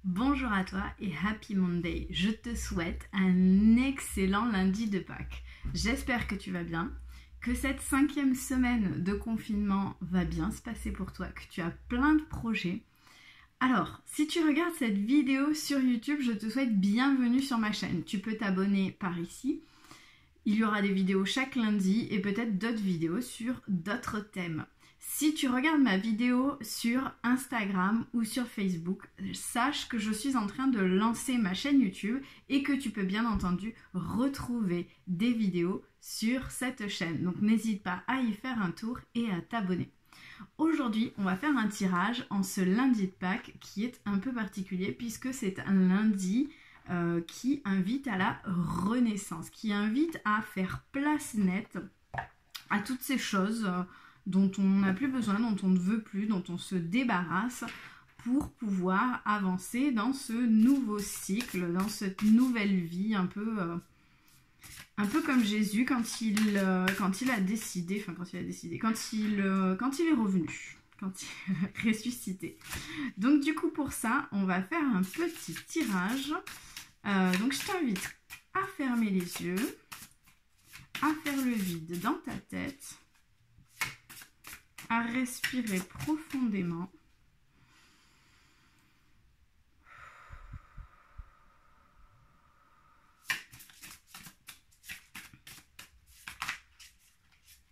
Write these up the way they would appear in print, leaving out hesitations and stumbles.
Bonjour à toi et Happy Monday. Je te souhaite un excellent lundi de Pâques. J'espère que tu vas bien, que cette 5e semaine de confinement va bien se passer pour toi, que tu as plein de projets. Alors, si tu regardes cette vidéo sur YouTube, je te souhaite bienvenue sur ma chaîne. Tu peux t'abonner par ici. Il y aura des vidéos chaque lundi et peut-être d'autres vidéos sur d'autres thèmes. Si tu regardes ma vidéo sur Instagram ou sur Facebook, sache que je suis en train de lancer ma chaîne YouTube et que tu peux bien entendu retrouver des vidéos sur cette chaîne. Donc n'hésite pas à y faire un tour et à t'abonner. Aujourd'hui, on va faire un tirage en ce lundi de Pâques qui est un peu particulier puisque c'est un lundi qui invite à la renaissance, qui invite à faire place nette à toutes ces choses dont on n'a plus besoin, dont on ne veut plus, dont on se débarrasse pour pouvoir avancer dans ce nouveau cycle, dans cette nouvelle vie, un peu comme Jésus quand il est revenu, quand il est ressuscité. Donc du coup pour ça, on va faire un petit tirage. Donc je t'invite à fermer les yeux, à faire le vide dans ta tête, à respirer profondément.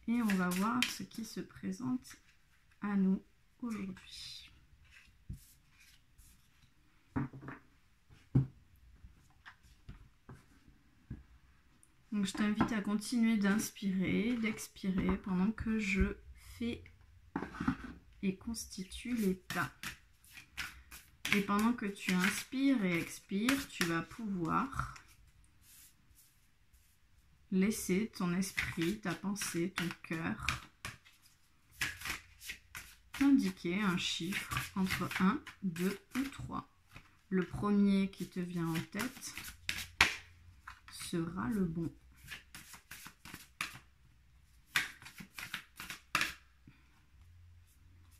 Et on va voir ce qui se présente à nous aujourd'hui. Donc je t'invite à continuer d'inspirer, d'expirer pendant que je fais et constitue les tas. Et pendant que tu inspires et expires, tu vas pouvoir laisser ton esprit, ta pensée, ton cœur t'indiquer un chiffre entre 1, 2 ou 3. Le premier qui te vient en tête sera le bon.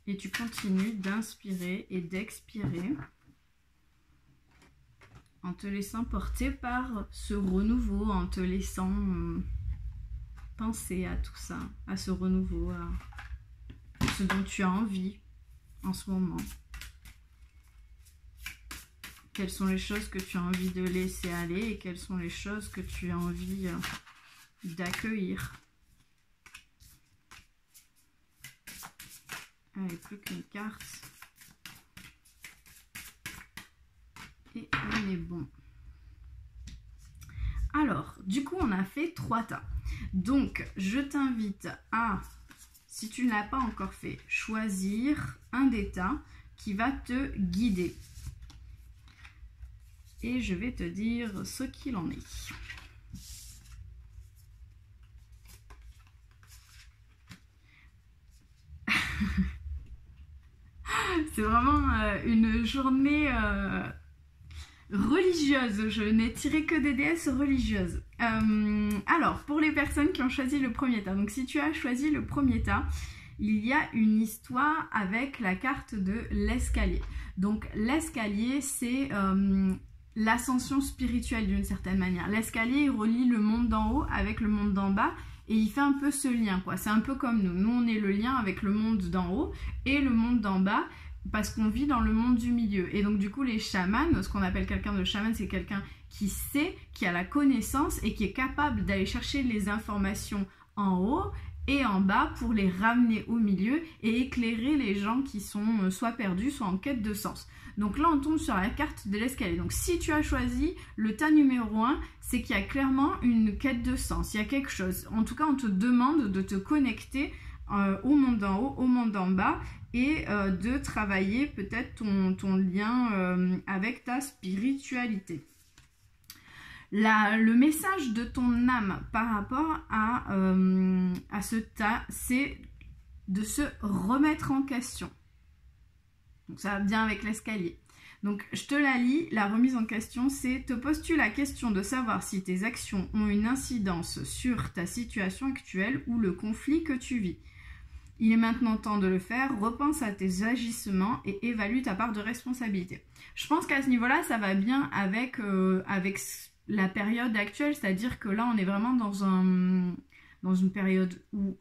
Et tu continues d'inspirer et d'expirer en te laissant porter par ce renouveau, en te laissant penser à tout ça, à ce renouveau, à ce dont tu as envie en ce moment. Quelles sont les choses que tu as envie de laisser aller et quelles sont les choses que tu as envie d'accueillir. Allez, plus qu'une carte. Et on est bon. Alors, du coup, on a fait 3 tas. Donc, je t'invite à, si tu ne l'as pas encore fait, choisir un des tas qui va te guider. Et je vais te dire ce qu'il en est. C'est vraiment une journée religieuse. Je n'ai tiré que des déesses religieuses. Alors, pour les personnes qui ont choisi le premier tas, donc si tu as choisi le premier tas, il y a une histoire avec la carte de l'escalier. Donc, l'escalier, c'est l'ascension spirituelle d'une certaine manière. L'escalier, il relie le monde d'en haut avec le monde d'en bas. Et il fait un peu ce lien, quoi. C'est un peu comme nous. Nous, on est le lien avec le monde d'en haut et le monde d'en bas parce qu'on vit dans le monde du milieu. Et donc, du coup, les chamans, ce qu'on appelle quelqu'un de chaman, c'est quelqu'un qui sait, qui a la connaissance et qui est capable d'aller chercher les informations en haut et en bas pour les ramener au milieu et éclairer les gens qui sont soit perdus, soit en quête de sens. Donc là, on tombe sur la carte de l'escalier. Donc si tu as choisi le tas numéro 1, c'est qu'il y a clairement une quête de sens. Il y a quelque chose. En tout cas, on te demande de te connecter au monde d'en haut, au monde d'en bas et de travailler peut-être ton lien avec ta spiritualité. Le message de ton âme par rapport à ce tas, c'est de se remettre en question. Donc ça va bien avec l'escalier. Donc je te la lis, la remise en question, c'est: te poses-tu la question de savoir si tes actions ont une incidence sur ta situation actuelle ou le conflit que tu vis? Il est maintenant temps de le faire, repense à tes agissements et évalue ta part de responsabilité. Je pense qu'à ce niveau-là, ça va bien avec la période actuelle, c'est-à-dire que là, on est vraiment dans une période où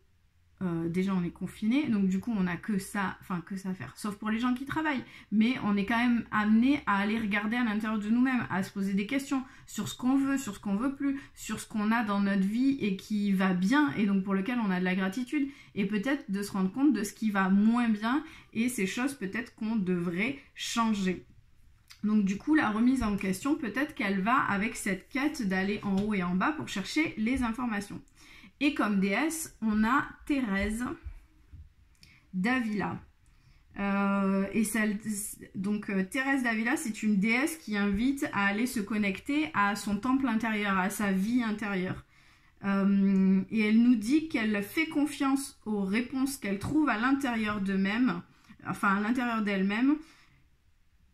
déjà on est confiné, donc du coup on n'a que ça à faire, sauf pour les gens qui travaillent, mais on est quand même amené à aller regarder à l'intérieur de nous-mêmes, à se poser des questions sur ce qu'on veut, sur ce qu'on veut plus, sur ce qu'on a dans notre vie et qui va bien et donc pour lequel on a de la gratitude, et peut-être de se rendre compte de ce qui va moins bien et ces choses peut-être qu'on devrait changer. Donc du coup, la remise en question, peut-être qu'elle va avec cette quête d'aller en haut et en bas pour chercher les informations. Et comme déesse, on a Thérèse d'Avila. Thérèse d'Avila, c'est une déesse qui invite à aller se connecter à son temple intérieur, à sa vie intérieure. Et elle nous dit qu'elle fait confiance aux réponses qu'elle trouve à l'intérieur d'elle-même,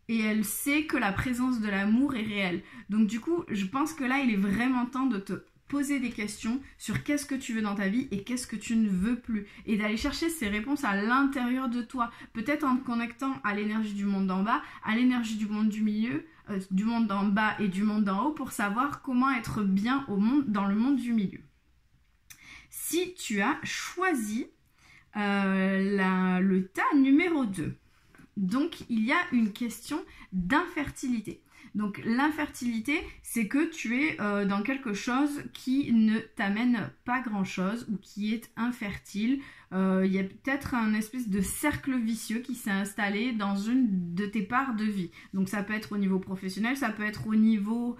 et elle sait que la présence de l'amour est réelle. Donc du coup, je pense que là, il est vraiment temps de te poser des questions sur qu'est-ce que tu veux dans ta vie et qu'est-ce que tu ne veux plus. Et d'aller chercher ces réponses à l'intérieur de toi. Peut-être en te connectant à l'énergie du monde d'en bas, à l'énergie du monde du milieu, du monde d'en bas et du monde d'en haut pour savoir comment être bien dans le monde du milieu. Si tu as choisi le tas numéro 2, donc il y a une question d'infertilité. Donc l'infertilité, c'est que tu es dans quelque chose qui ne t'amène pas grand-chose ou qui est infertile. Il y a peut-être un espèce de cercle vicieux qui s'est installé dans une de tes parts de vie. Donc ça peut être au niveau professionnel, ça peut être au niveau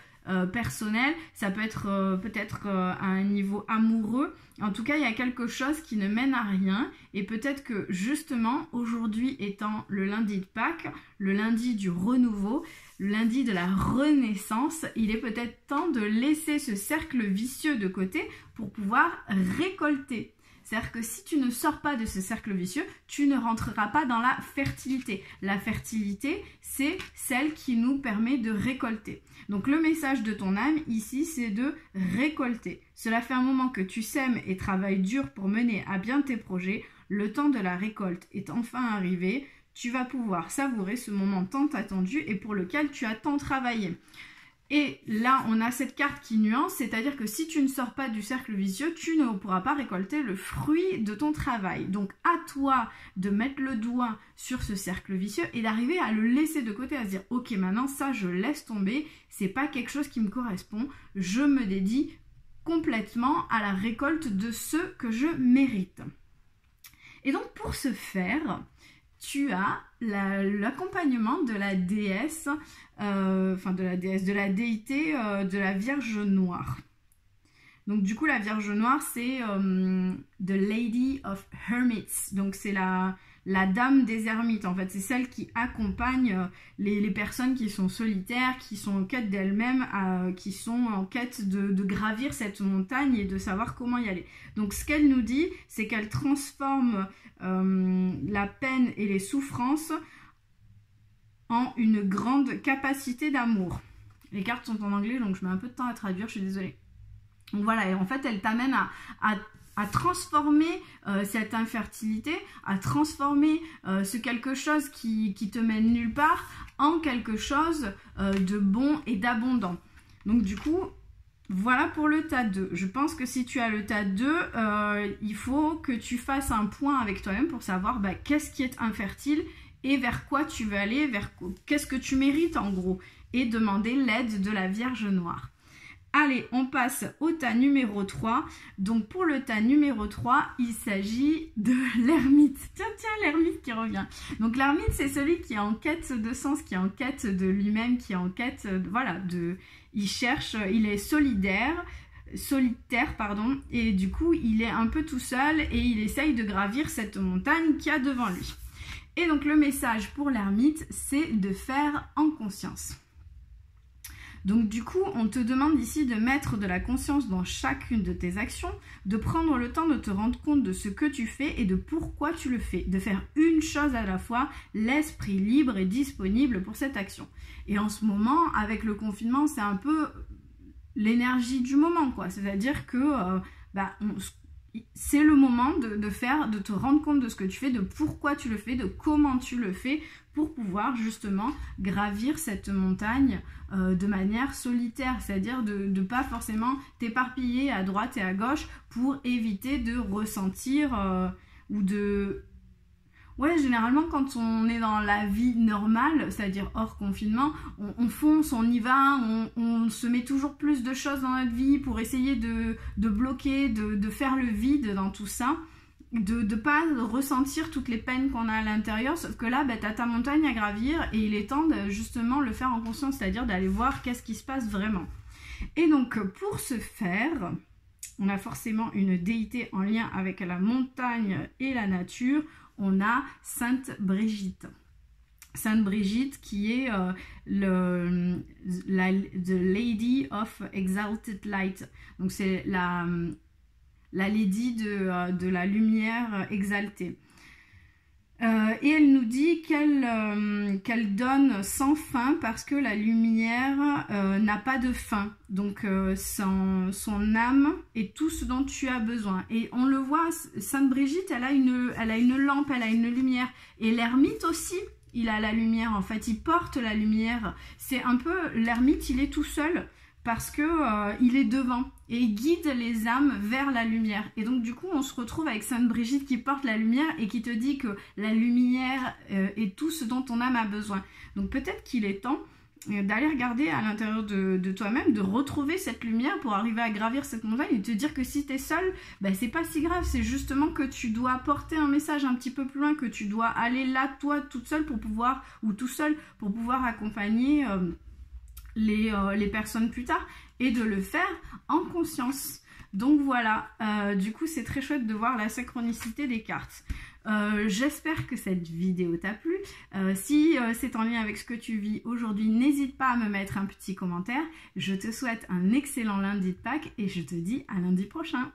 personnel, ça peut être peut-être à un niveau amoureux. En tout cas, il y a quelque chose qui ne mène à rien et peut-être que justement, aujourd'hui étant le lundi de Pâques, le lundi du renouveau, le lundi de la renaissance, il est peut-être temps de laisser ce cercle vicieux de côté pour pouvoir récolter. C'est-à-dire que si tu ne sors pas de ce cercle vicieux, tu ne rentreras pas dans la fertilité. La fertilité, c'est celle qui nous permet de récolter. Donc le message de ton âme ici, c'est de récolter. Cela fait un moment que tu sèmes et travailles dur pour mener à bien tes projets. Le temps de la récolte est enfin arrivé. Tu vas pouvoir savourer ce moment tant attendu et pour lequel tu as tant travaillé. Et là, on a cette carte qui nuance, c'est-à-dire que si tu ne sors pas du cercle vicieux, tu ne pourras pas récolter le fruit de ton travail. Donc, à toi de mettre le doigt sur ce cercle vicieux et d'arriver à le laisser de côté, à se dire « Ok, maintenant, ça, je laisse tomber, c'est pas quelque chose qui me correspond, je me dédie complètement à la récolte de ce que je mérite. » Et donc, pour ce faire, tu as l'accompagnement de la déesse, de la déité de la Vierge Noire. Donc du coup, la Vierge Noire, c'est The Lady of Hermits. Donc c'est la dame des ermites, en fait. C'est celle qui accompagne les personnes qui sont solitaires, qui sont en quête d'elles-mêmes, qui sont en quête de gravir cette montagne et de savoir comment y aller. Donc ce qu'elle nous dit, c'est qu'elle transforme la peine et les souffrances en une grande capacité d'amour. Les cartes sont en anglais, donc je mets un peu de temps à traduire, je suis désolée. Donc voilà, et en fait, elle t'amène à transformer cette infertilité, à transformer ce quelque chose qui te mène nulle part en quelque chose de bon et d'abondant. Donc du coup, voilà pour le tas 2. Je pense que si tu as le tas 2, il faut que tu fasses un point avec toi-même pour savoir qu'est-ce qui est infertile et vers quoi tu veux aller, qu'est-ce que tu mérites en gros, et demander l'aide de la Vierge Noire. Allez, on passe au tas numéro 3. Donc pour le tas numéro 3, il s'agit de l'ermite. Tiens, l'ermite qui revient. Donc l'ermite, c'est celui qui est en quête de sens, qui est en quête de lui-même, qui est en quête, il cherche, il est solitaire, et du coup, il est un peu tout seul et il essaye de gravir cette montagne qu'il y a devant lui. Et donc le message pour l'ermite, c'est de faire en conscience. Donc du coup, on te demande ici de mettre de la conscience dans chacune de tes actions, de prendre le temps de te rendre compte de ce que tu fais et de pourquoi tu le fais, de faire une chose à la fois, l'esprit libre et disponible pour cette action. Et en ce moment, avec le confinement, c'est un peu l'énergie du moment, quoi. C'est-à-dire que c'est le moment de te rendre compte de ce que tu fais, de pourquoi tu le fais, de comment tu le fais pour pouvoir justement gravir cette montagne de manière solitaire, c'est-à-dire de ne pas forcément t'éparpiller à droite et à gauche pour éviter de ressentir ou de... Ouais, généralement, quand on est dans la vie normale, c'est-à-dire hors confinement, on fonce, on y va, on se met toujours plus de choses dans notre vie pour essayer de bloquer, de faire le vide dans tout ça, de ne pas ressentir toutes les peines qu'on a à l'intérieur, sauf que là, tu as ta montagne à gravir et il est temps de justement le faire en conscience, c'est-à-dire d'aller voir qu'est-ce qui se passe vraiment. Et donc, pour ce faire... on a forcément une déité en lien avec la montagne et la nature. On a Sainte Brigitte. Sainte Brigitte qui est the Lady of Exalted Light. Donc c'est la Lady de la lumière exaltée. Et elle nous dit qu'elle donne sans fin parce que la lumière n'a pas de fin. Donc son âme est tout ce dont tu as besoin. Et on le voit, Sainte Brigitte, elle a une lampe, elle a une lumière. Et l'ermite aussi, il a la lumière en fait, il porte la lumière. C'est un peu, l'ermite, il est tout seul parce que il est devant et il guide les âmes vers la lumière. Et donc du coup on se retrouve avec Sainte Brigitte qui porte la lumière et qui te dit que la lumière est tout ce dont ton âme a besoin. Donc peut-être qu'il est temps d'aller regarder à l'intérieur de toi-même, de retrouver cette lumière pour arriver à gravir cette montagne et te dire que si tu es seul, c'est pas si grave, c'est justement que tu dois porter un message un petit peu plus loin, que tu dois aller là toi toute seule pour pouvoir, ou tout seul pour pouvoir accompagner les personnes plus tard et de le faire en conscience. Donc voilà, du coup c'est très chouette de voir la synchronicité des cartes. J'espère que cette vidéo t'a plu. Si c'est en lien avec ce que tu vis aujourd'hui, n'hésite pas à me mettre un petit commentaire. Je te souhaite un excellent lundi de Pâques et je te dis à lundi prochain.